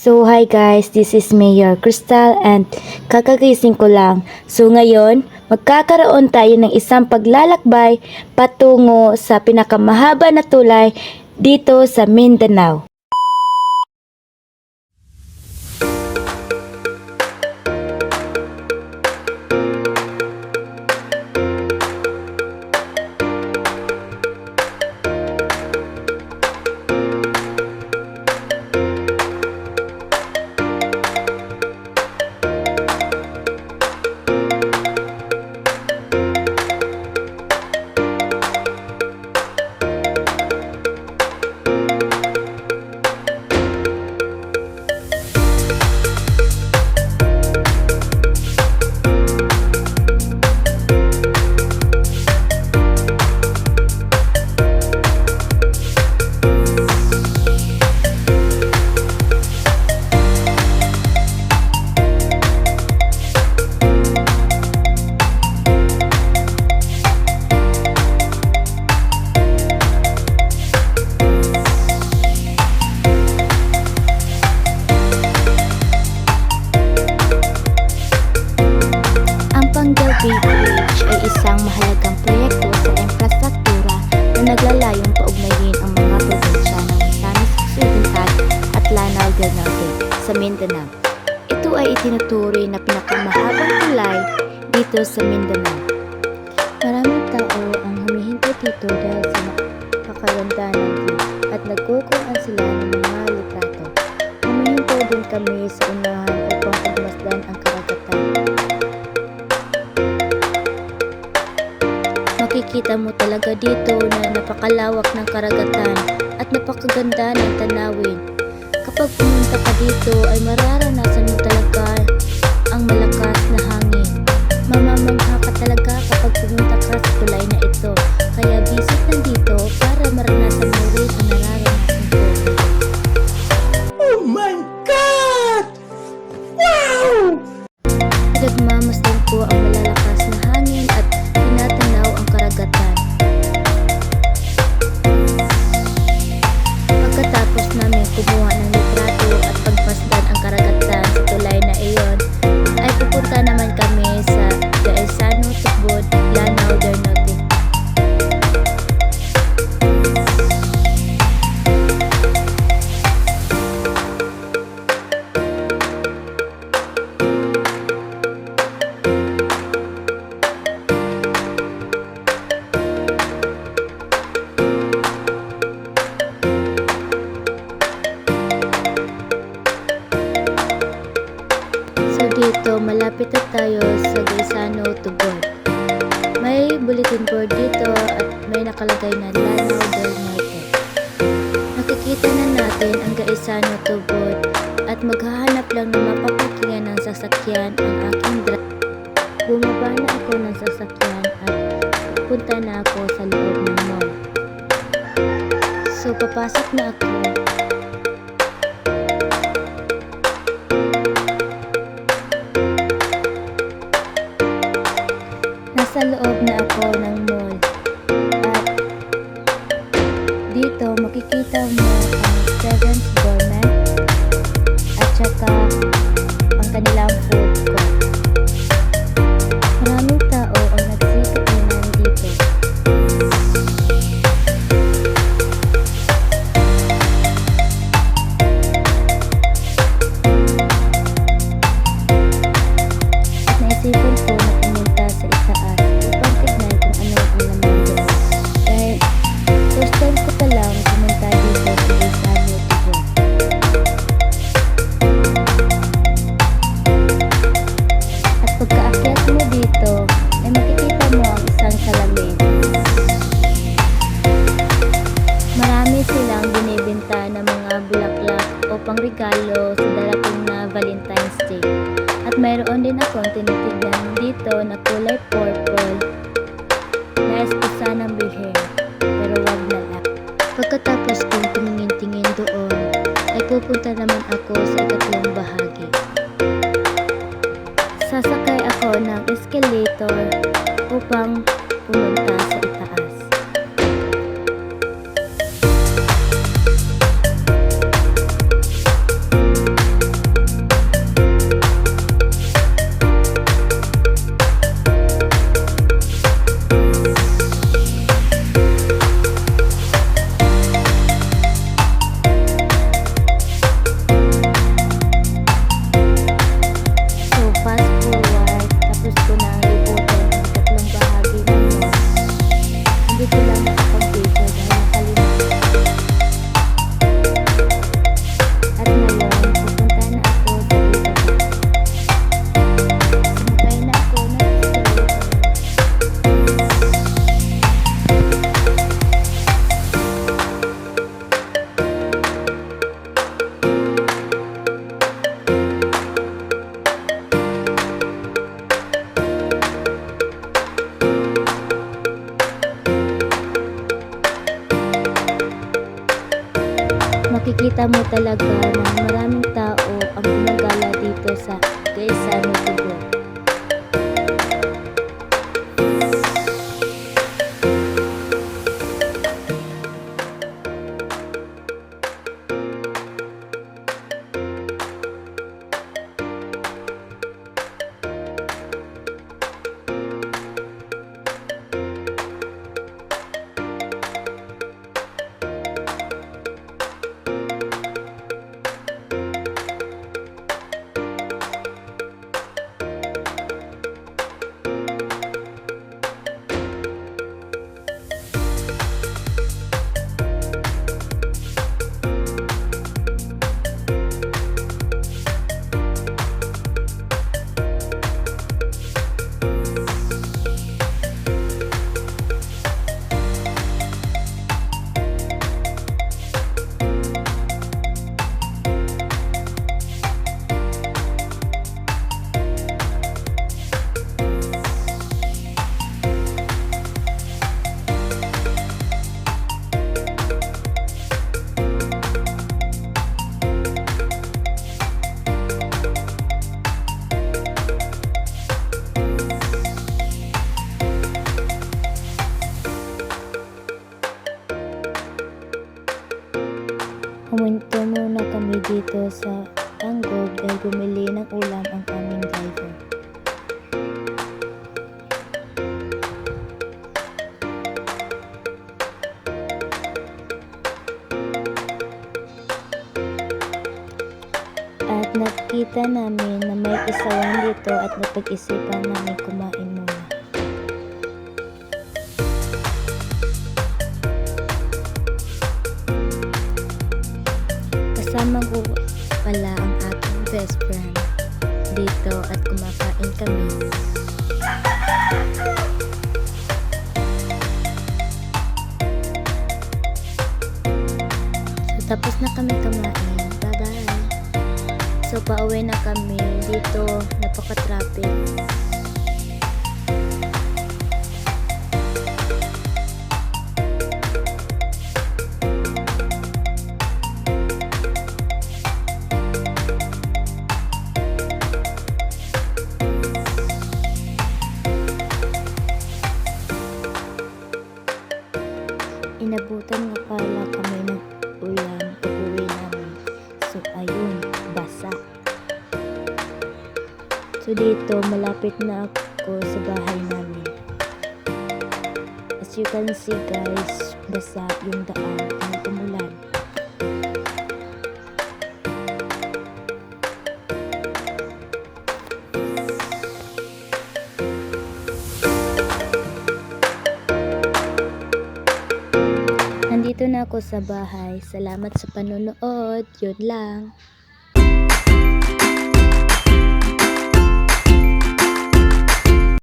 So hi guys, this is Mayor Crystal and kakagising ko lang. So ngayon, magkakaroon tayo ng isang paglalakbay patungo sa pinakamahaba na tulay dito sa Mindanao. Bridge ay isang mahalagang proyekto sa infrastruktura na naglalayong paugnayin ang mga probinsya ng Misamis Occidental at Lanao del Norte sa Mindanao. Ito ay itinuturi na pinakamahabang tulay dito sa Mindanao. Maraming tao ang humihintay dito dahil sa napakaganda ng view at nagkukuhaan sila ng mga litrato. Humihintay din kami sa unahan upang pagmasdan ang karagatan. Makikita mo talaga dito na napakalawak ng karagatan at napakaganda ng tanawin. Kapag pumunta ka dito ay mararanasan mo talaga ang malakas na hangin. Mamamangha ka talaga kapag pumunta ka sa tulay na ito. Kaya visit lang dito para maranasan mo rin ang nararanasan ko. Oh my God! Wow! Pinagmamasdan ko ang malalakas na hangin at tinatanaw ang karagatan. Pagkatapos namin kumuha ng litrato at pagmasdan ang karagatan sa tulay na iyon, ay pupunta naman kami sa Gaisano, Tubod, Lanao del Norte. Dito, malapit na tayo sa Gaisano, Tubod. May bulletin board dito at may nakalagay na Lanao del Norte. Nakikita na natin ang Gaisano, Tubod at maghahanap lang na mapapakingan ng sasakyan ang aking drive. Bumaba na ako ng sasakyan at punta na ako sa loob ng mall. So, papasok na ako. Nasa loob na ako ng mall at dito makikita mo ang Seven's Gourmet at saka ang kanilang food court. Maraming tao ang nagsikap-inan dito. At naisipan ko na pumunta sa itaas upang tignan kung ano ang laman doon. Dahil first time ko pa lang pumunta dito sa Gaisano, Tubod. At pagkaakyat mo dito ay makikita mo ang isang salamin. Marami silang binibenta ng mga bulaklak o pangregalo sa darating na Valentine's Day. At mayroon din akong tinitignan dito na kulay purple na esposa ng Birhen, pero wag na lang. Pagkatapos kong tumingin-tingin doon, ay pupunta naman ako sa ikatlong bahagi. Sasakay ako ng escalator upang pumunta sa itaas. makikita mo talaga na maraming tao ang gumagala dito sa Gaisano, Cebu. Huminto muna kami dito sa Tanggog dahil bumili ng ulam ang aming driver. At nakita namin na may isawan dito at napag-isipan namin kumain muna. Kasama ko pala ang aking best friend dito at kumakain kami. So tapos na kami kumain. Bye-bye! So pauwi na kami dito, napaka-traffic. Inabutan nga pala kami ng ulan pag-uwi namin. So ayun, basa. So dito, malapit na ako sa bahay namin. As you can see guys, basa yung daan ng umulan. Nandito na ako sa bahay. Salamat sa panonood. Yun lang.